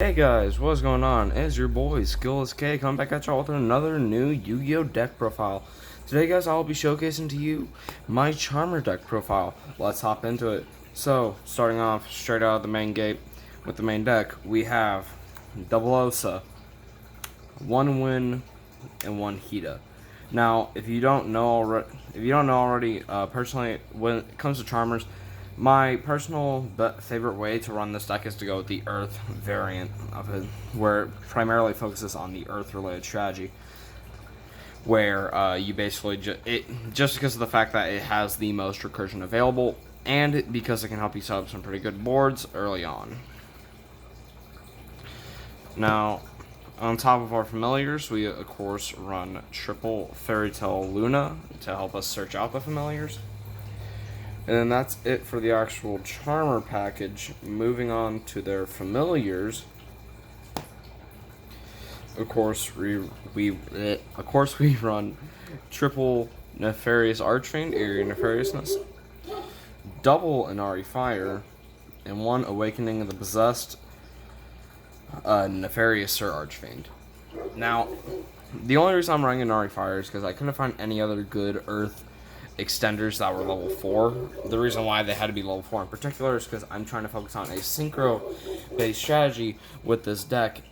Hey guys, what's going on? It's your boy Skilless-K coming back at y'all with another new Yu-Gi-Oh deck profile. Today guys, I'll be showcasing to you my Charmer deck profile. Let's hop into it. So, starting off straight out of the main gate with the main deck, we have Double Osa, 1 Win, and 1 Hita. Now, if you don't know already, personally, when it comes to Charmers, my personal favorite way to run this deck is to go with the Earth variant of it, where it primarily focuses on the Earth-related strategy, where you basically just because of the fact that it has the most recursion available, and because it can help you set up some pretty good boards early on. Now, on top of our familiars, we of course run triple Fairy Tale Luna to help us search out the familiars. And then that's it for the actual Charmer package. Moving on to their familiars. Of course, we run triple Nefarious Archfiend, Eerie Nefariousness, double Inari Fire, and 1 Awakening of the Possessed, Nefarious Sir Archfiend. Now, the only reason I'm running Inari Fire is because I couldn't find any other good Earth extenders that were level 4. The reason why they had to be level 4 in particular is because I'm trying to focus on a synchro based strategy with this deck.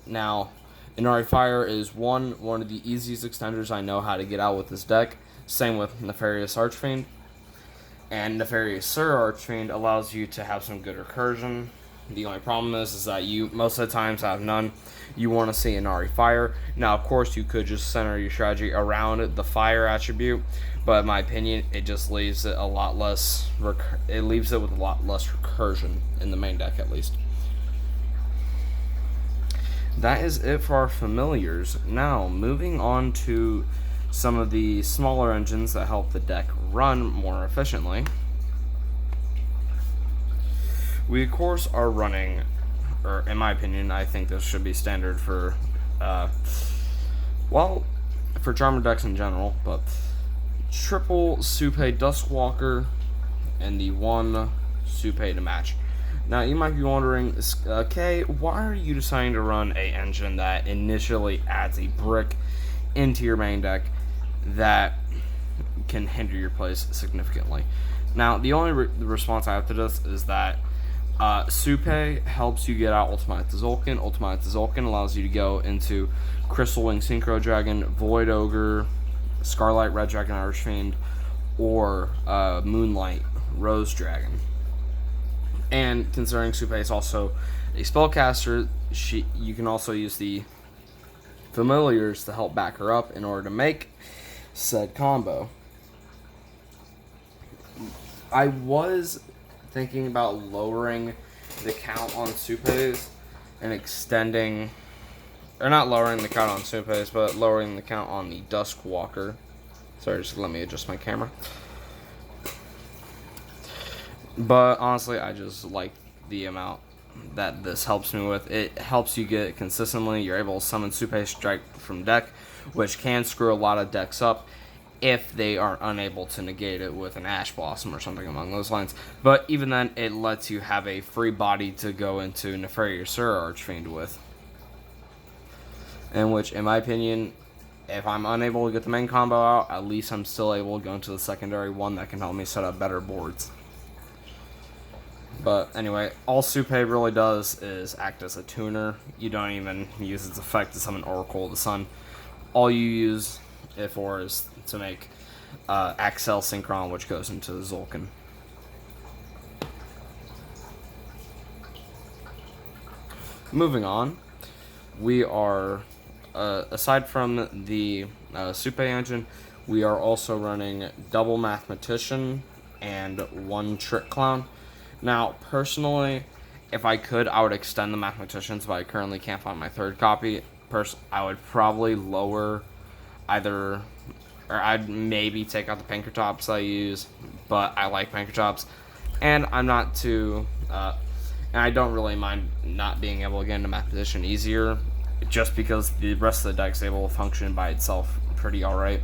Now, Inari Fire is one of the easiest extenders I know how to get out with this deck. Same with Nefarious Archfiend. And Nefarious Sir Archfiend allows you to have some good recursion. The only problem is that you most of the times have none. You want to see Inari Fire. Now, of course, you could just center your strategy around the Fire attribute, but in my opinion, it just leaves it a lot less. It leaves it with a lot less recursion in the main deck, at least. That is it for our familiars. Now, moving on to some of the smaller engines that help the deck run more efficiently. We, of course, are running, or in my opinion, I think this should be standard for, for Charmer decks in general, but triple Supe Duskwalker and the 1 Supe to match. Now, you might be wondering, K, why are you deciding to run a engine that initially adds a brick into your main deck that can hinder your plays significantly? Now, the only response I have to this is that Supe helps you get out Ultimate Tzolk'in. Ultimate Tzolk'in allows you to go into Crystal Wing Synchro Dragon, Void Ogre, Scarlight Red Dragon Archfiend, or Moonlight Rose Dragon. And considering Supe is also a spellcaster, you can also use the familiars to help back her up in order to make said combo. I was thinking about lowering the count on Supes and extending, or not lowering the count on Supes, but lowering the count on the Duskwalker. Sorry, just let me adjust my camera. But honestly, I just like the amount that this helps me with. It helps you get it consistently. You're able to summon Supe Strike from deck, which can screw a lot of decks up if they are unable to negate it with an Ash Blossom or something along those lines. But even then, it lets you have a free body to go into Nefarious Sir Archfiend with. In which, in my opinion, if I'm unable to get the main combo out, at least I'm still able to go into the secondary one that can help me set up better boards. But anyway, all Supe really does is act as a tuner. You don't even use its effect to summon Oracle of the Sun. All you use it for is to make Axel Synchron, which goes into the Tzolk'in. Moving on, we are, aside from the Supe engine, we are also running double Mathematician and 1 Trick Clown. Now, personally, if I could, I would extend the Mathematicians, but I currently can't find my 3rd copy. I would probably lower either, or I'd maybe take out the Pinkertops I use, but I like Pinkertops, and I'm not too, and I don't really mind not being able to get into Mathematician easier, just because the rest of the deck's able to function by itself pretty alright.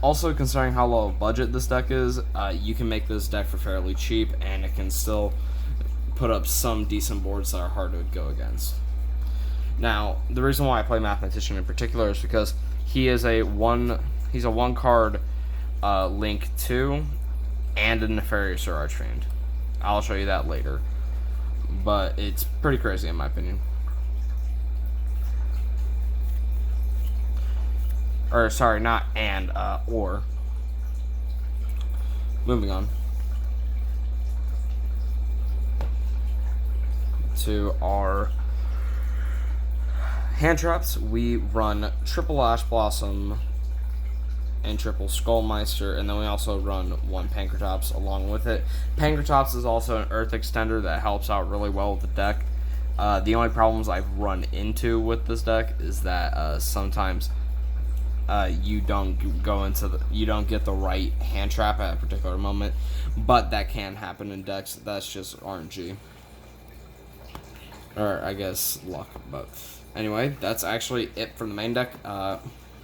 Also, considering how low budget this deck is, you can make this deck for fairly cheap, and it can still put up some decent boards that are hard to go against. Now, the reason why I play Mathematician in particular is because he's a one card Link 2 and a Nefarious or Archfiend. I'll show you that later. But it's pretty crazy in my opinion. Or, sorry, not and, or. Moving on to our hand traps. We run triple Ash Blossom and triple Skullmeister, and then we also run one Pankratops along with it. Pankratops is also an Earth Extender that helps out really well with the deck. The only problems I've run into with this deck is that sometimes you don't get the right hand trap at a particular moment, but that can happen in decks. That's just RNG, or I guess luck. But anyway, that's actually it for the main deck.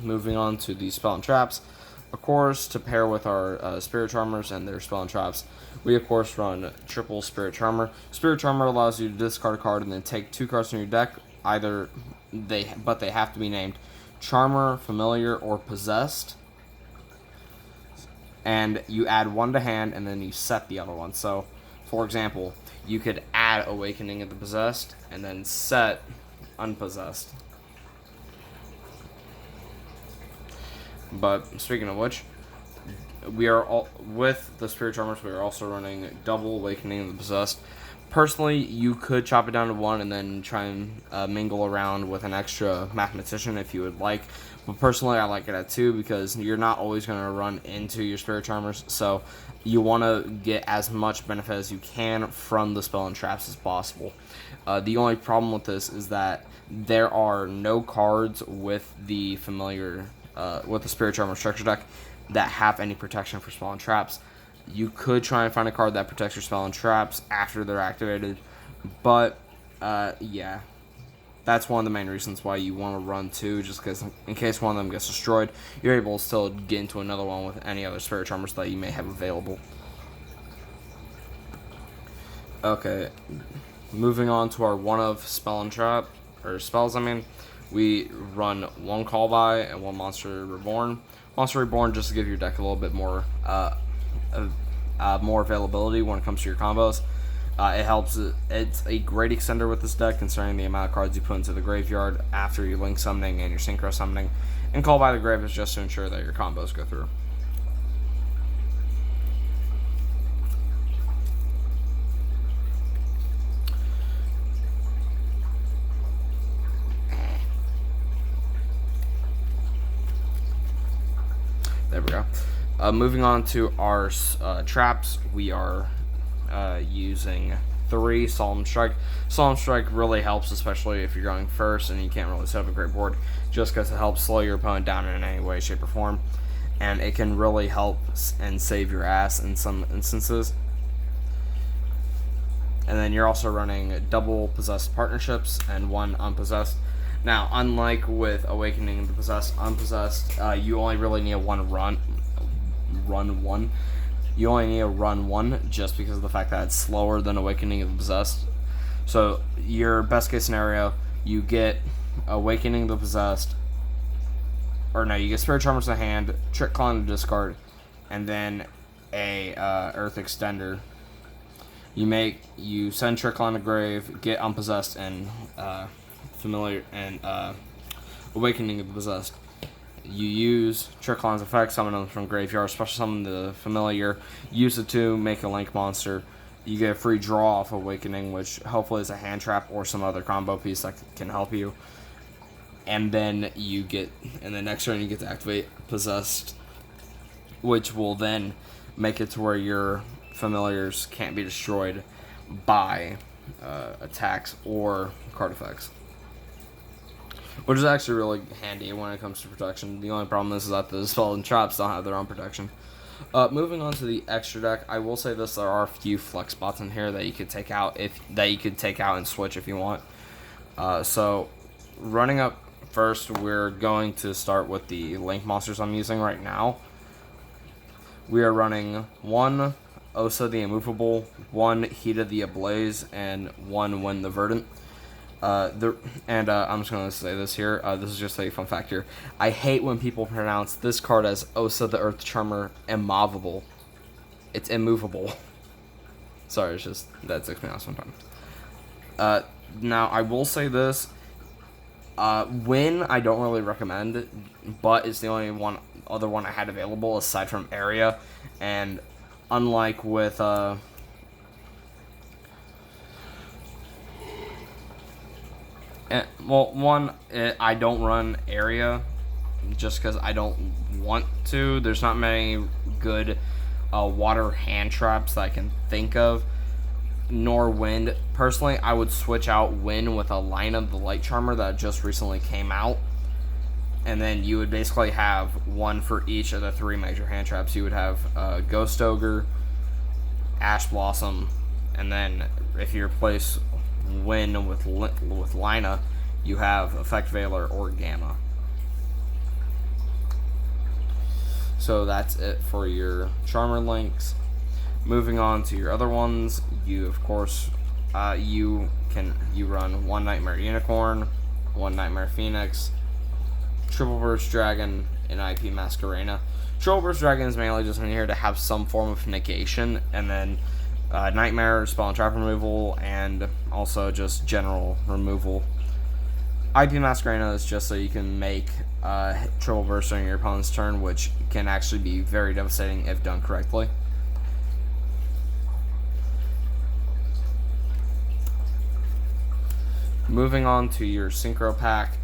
Moving on to the spell and traps. Of course, to pair with our Spirit Charmers and their spell and traps, we of course run triple Spirit Charmer. Spirit Charmer allows you to discard a card and then take 2 cards from your deck. They have to be named Charmer, Familiar, or Possessed. And you add 1 to hand, and then you set the other one. So, for example, you could add Awakening of the Possessed, and then set Unpossessed. But speaking of which, with the Spirit Charmers, we are also running double Awakening of the Possessed. Personally, you could chop it down to 1 and then try and mingle around with an extra Mathematician if you would like. But personally, I like it at 2 because you're not always going to run into your Spirit Charmers. So you want to get as much benefit as you can from the spell and traps as possible. The only problem with this is that there are no cards with the familiar, with the Spirit Charmer structure deck that have any protection for spell and traps. You could try and find a card that protects your spell and traps after they're activated, but yeah, that's one of the main reasons why you want to run 2, just because in case one of them gets destroyed, you're able to still get into another one with any other Spirit Charmers that you may have available. Okay, moving on to our one of spell and trap, or spells, I mean. We run 1 Call By and 1 Monster Reborn. Monster Reborn just to give your deck a little bit more more availability when it comes to your combos. It helps. It's a great extender with this deck, considering the amount of cards you put into the graveyard after your Link summoning and your Synchro summoning. And Call By the Grave is just to ensure that your combos go through. There we go. Moving on to our traps, we are using 3 Solemn Strike. Solemn Strike really helps, especially if you're going first and you can't really set up a great board, just because it helps slow your opponent down in any way, shape, or form. And it can really help and save your ass in some instances. And then you're also running double Possessed Partnerships and 1 Unpossessed. Now, unlike with Awakening the Possessed, Unpossessed, you only really need a run one. You only need a run 1 just because of the fact that it's slower than Awakening of the Possessed. So, your best case scenario, you get Awakening the Possessed, or no, you get Spirit Charmers to hand, Trick Climb to discard, and then a Earth Extender. You send Trick Climb to grave, get Unpossessed and Familiar and Awakening of the Possessed. You use Trick Climb's effect, summon them from graveyard, special summon the Familiar, use it to make a Link monster. You get a free draw off Awakening, which hopefully is a hand trap or some other combo piece that can help you. And then in the next turn you get to activate Possessed, which will then make it to where your Familiars can't be destroyed by attacks or card effects, which is actually really handy when it comes to protection. The only problem is that the spell and traps don't have their own protection. Moving on to the extra deck, I will say this: there are a few flex spots in here that you could take out and switch if you want. So, running up first, we're going to start with the Link monsters I'm using right now. We are running 1 Osa the Immovable, 1 Heated the Ablaze, and 1 Win the Verdant. I'm just going to say this here. This is just a fun fact here. I hate when people pronounce this card as Osa the Earth Charmer Immovable. It's immovable. Sorry, it's just, that sticks me out sometimes. Now, I will say this. Win, I don't really recommend, but it's the only other one I had available aside from Area. And unlike with, I don't run Area just because I don't want to. There's not many good water hand traps that I can think of, nor Wind. Personally, I would switch out Wind with a line of the Light Charmer that just recently came out, and then you would basically have 1 for each of the 3 major hand traps. You would have Ghost Ogre, Ash Blossom, and then if you replace Wind with Lina, you have Effect Veiler or Gamma. So that's it for your Charmer links. Moving on to your other ones, you of course you run 1 Nightmare Unicorn, 1 Nightmare Phoenix, Triple Burst Dragon, and IP Masquerena. Triple Burst Dragon is mainly just in here to have some form of negation, and then Nightmare, Spell and Trap removal, and also just general removal. IP Masquerena is just so you can make Triple Burst during your opponent's turn, which can actually be very devastating if done correctly. Moving on to your Synchro pack.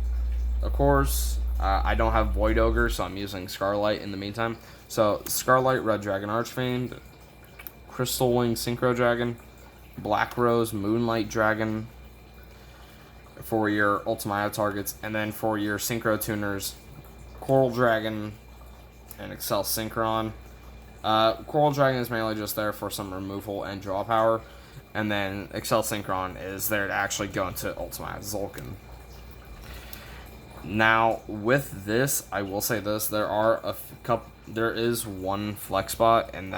Of course, I don't have Void Ogre, so I'm using Scarlight in the meantime. So, Scarlight, Red Dragon Archfiend, Crystal Wing Synchro Dragon, Black Rose Moonlight Dragon for your Ultimate targets, and then for your Synchro tuners, Coral Dragon and Excel Synchron. Coral Dragon is mainly just there for some removal and draw power, and then Excel Synchron is there to actually go into Ultimate Zulkin. Now, with this, I will say this: there is 1 flex spot, and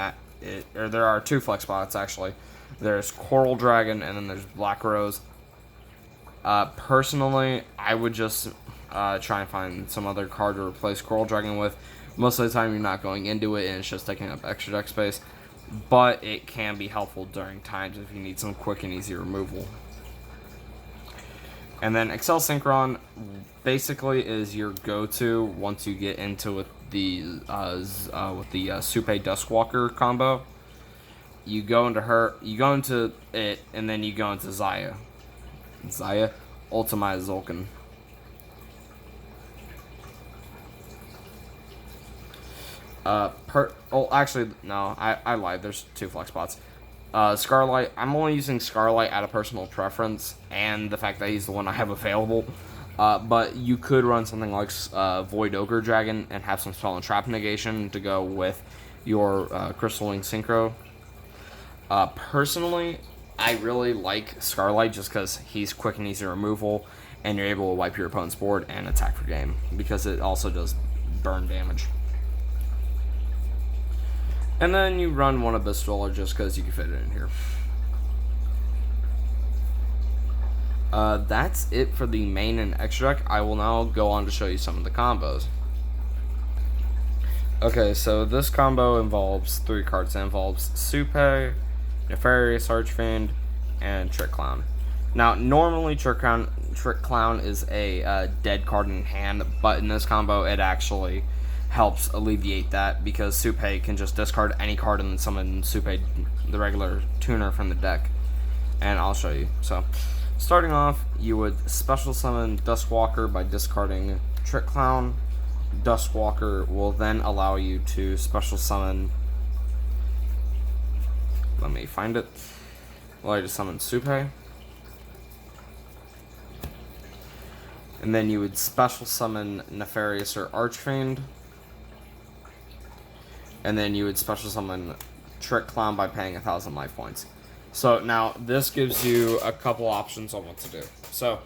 there are 2 flex spots actually. There's Coral Dragon, and then there's Black Rose. Personally, I would just try and find some other card to replace Coral Dragon with. Most of the time, you're not going into it, and it's just taking up extra deck space. But it can be helpful during times if you need some quick and easy removal. And then Excel Synchron basically is your go-to once you get into the Supe Duskwalker combo. You go into it, and then you go into Zaya. Ultimate Zulkin. Actually, no, I lied. There's 2 flex spots. Scarlight, I'm only using Scarlight out of personal preference and the fact that he's the one I have available. But you could run something like Void Ogre Dragon and have some Spell and Trap negation to go with your Crystal Wing Synchro. Personally, I really like Scarlight just because he's quick and easy removal, and you're able to wipe your opponent's board and attack for game because it also does burn damage. And then you run 1 Abyss Dweller just because you can fit it in here. That's it for the main and extra deck. I will now go on to show you some of the combos. Okay, so this combo involves 3 cards. It involves Supe, Nefarious Archfiend, and Trick Clown. Now, normally Trick Clown is a dead card in hand, but in this combo it actually helps alleviate that because Supe can just discard any card and then summon Supe, the regular tuner, from the deck. And I'll show you. So, starting off, you would special summon Duskwalker by discarding Trick Clown. Duskwalker will then allow you to special summon. Let me find it. Allow you to summon Supe. And then you would special summon Nefarious or Archfiend. And then you would special summon Trick Clown by paying 1,000 life points. So now this gives you a couple options on what to do. So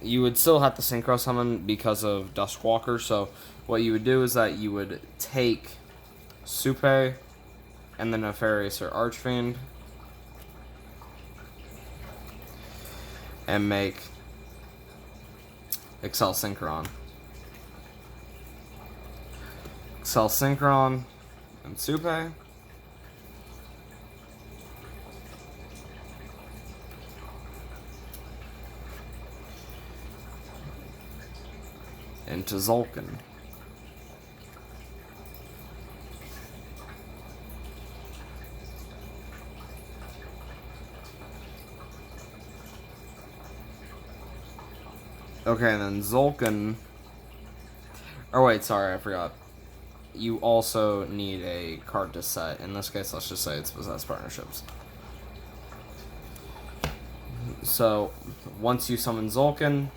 you would still have to synchro summon because of Duskwalker. So what you would do is that you would take Supe, and the Nefarious or Archfiend, and make Excel-Synchron. Excel-Synchron and Supay. Into Zolkin. Okay, and then Zolkin. Oh wait, sorry, I forgot. You also need a card to set. In this case, let's just say it's Possessed Partnerships. So, once you summon Zolkin,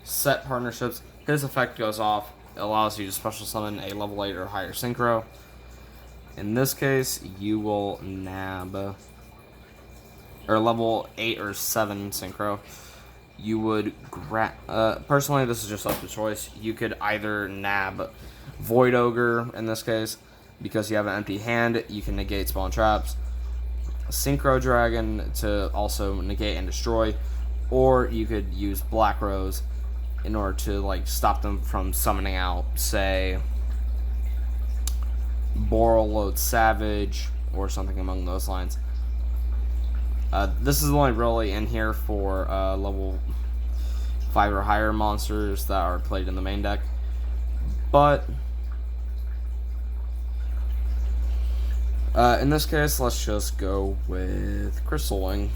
set Partnerships, his effect goes off. It allows you to special summon a level 8 or higher synchro. In this case, you will nab, or level 8 or 7 synchro. You would personally, this is just up to choice. You could either nab Void Ogre in this case, because you have an empty hand, you can negate spawn traps. Synchro Dragon to also negate and destroy, or you could use Black Rose in order to like stop them from summoning out, say, Borreload Savage or something among those lines. This is only really in here for level 5 or higher monsters that are played in the main deck. But in this case, let's just go with Crystal Wing.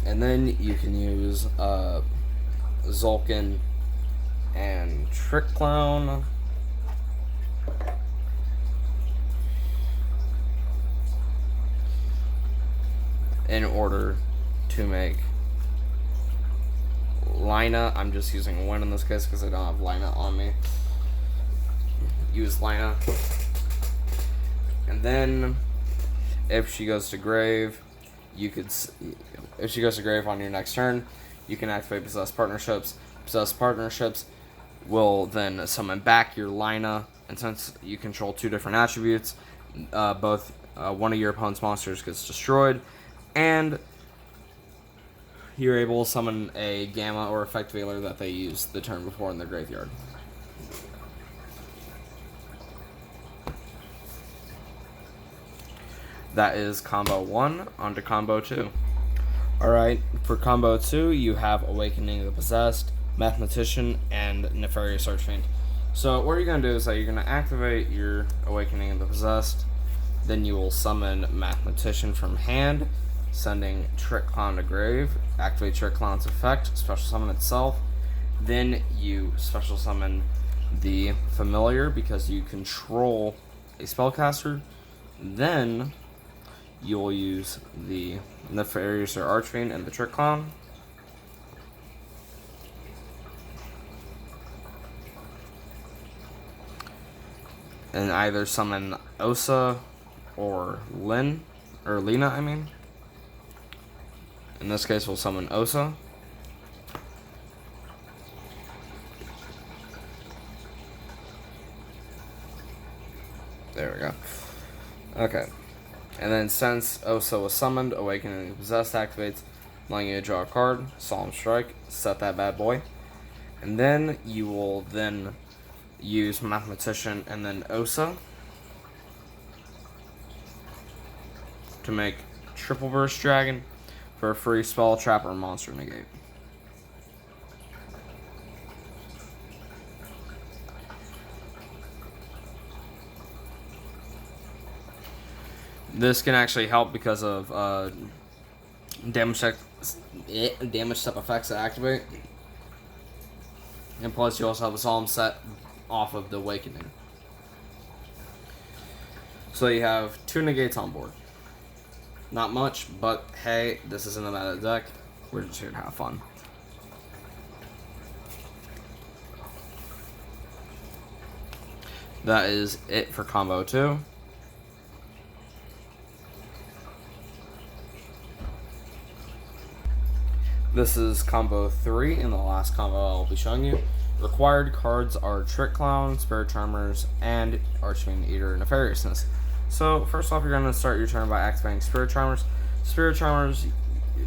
And then you can use Zolkin and Trick Clown. In order to make Lina. I'm just using one in this case because I don't have Lina on me. Use Lina. And then if she goes to grave, you could, if she goes to grave on your next turn, you can activate Possessed Partnerships. Possessed Partnerships will then summon back your Lina, and since you control 2 different attributes, both one of your opponent's monsters gets destroyed, and you're able to summon a Gamma or Effect Veiler that they used the turn before in their graveyard. That is combo 1. On to combo 2. Alright, for combo 2, you have Awakening the Possessed, Mathematician, and Nefarious Archfiend. So what you're going to do is that you're going to activate your Awakening of the Possessed, then you will summon Mathematician from hand, sending Trick Clown to grave, activate Trick Clown's effect, special summon itself, then you special summon the Familiar because you control a spellcaster, then you will use the Nefarious or Archfiend and the Trick Clown. And either summon Osa or Lina, I mean. In this case, we'll summon Osa. There we go. Okay. And then since Osa was summoned, Awakening the Possessed activates, allowing you to draw a card, Solemn Strike, set that bad boy. And then you will then use Mathematician and then Osa to make Triple Burst Dragon for a free spell, trap, or monster negate. This can actually help because of damage step effects that activate. And plus you also have a Solemn set off of the Awakening. So you have 2 negates on board. Not much, but hey, this isn't a meta deck. We're just here to have fun. that is it for combo 2. This is combo 3 in the last combo I'll be showing you. Required cards are Trick Clown, Spirit Charmers, and Archfiend Eater Nefariousness. So first off, you're going to start your turn by activating Spirit Charmers. Spirit Charmers,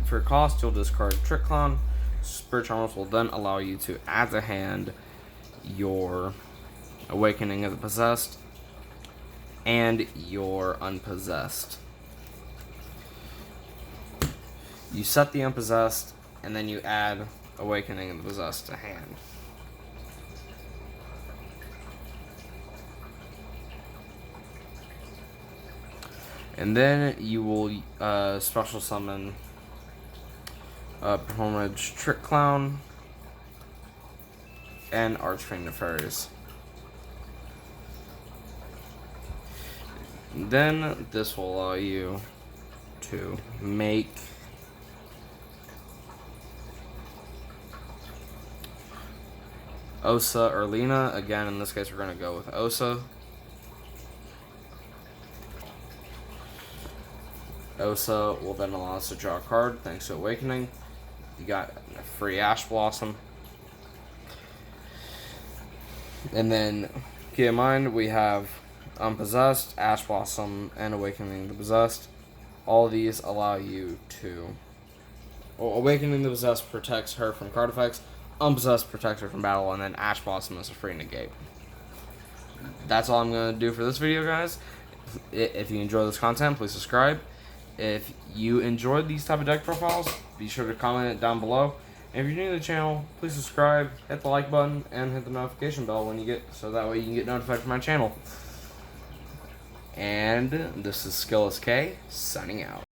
for cost, you'll discard Trick Clown. Spirit Charmers will then allow you to add to hand your Awakening of the Possessed and your Unpossessed. You set the Unpossessed, and then you add Awakening of the Possessed to hand. And then you will special summon Performage Trick Clown and Archfiend Nefarious. Then this will allow you to make Osa or Lena. Again, in this case, we're going to go with Osa. Osa will then allow us to draw a card thanks to Awakening. You got a free Ash Blossom. And then keep in mind we have Unpossessed, Ash Blossom, and Awakening the Possessed. All of these allow you to... Well, Awakening the Possessed protects her from card effects, Unpossessed protects her from battle, and then Ash Blossom is a free negate. That's all I'm going to do for this video, guys. If you enjoy this content, please subscribe. If you enjoyed these type of deck profiles, be sure to comment it down below. And if you're new to the channel, please subscribe, hit the like button, and hit the notification bell when you get, so that way you can get notified from my channel. And this is Skilless-K, signing out.